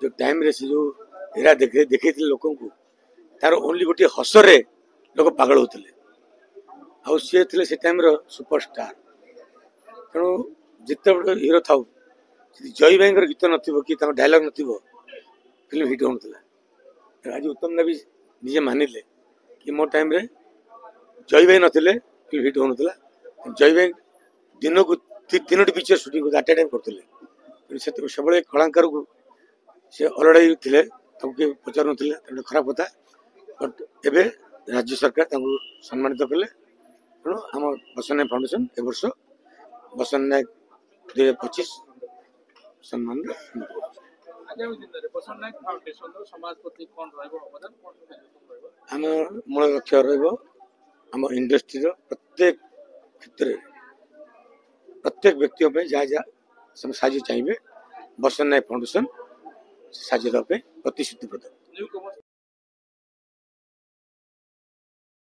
जो टाइम रे से जो एरा देखे लोक तार ओनली गोटे हसरे लोक पागल होते आउ सी थे से टाइम सुपरस्टार तेणु जिते बड़े हिरो था जय भाई गीत नथिबो कि डायलॉग नथिबो फिल्म हिट होता आज उत्तम दा भी निजे मानिले कि मो टाइम रे जय भाई नथिले फिल्म हिट होता जय भाई दिन को तीनोटी पिक्चर शूटिंग आट टाइम करते से कलाकार को से अलड़ाई थे पचार ना खराब होता बट एवं राज्य सरकार सम्मानित कले तेणु आम बसंत नायक फाउंडेशन ए वर्ष बसंत नायक 2025 सम्मान आम मूल लक्ष्य रम इंडस्ट्री प्रत्येक क्षेत्र प्रत्येक व्यक्ति जहाँ जहाँ साहय चाहिए बसंत नायक फाउंडेशन साहय प्रतिश्रुतिबद्ध।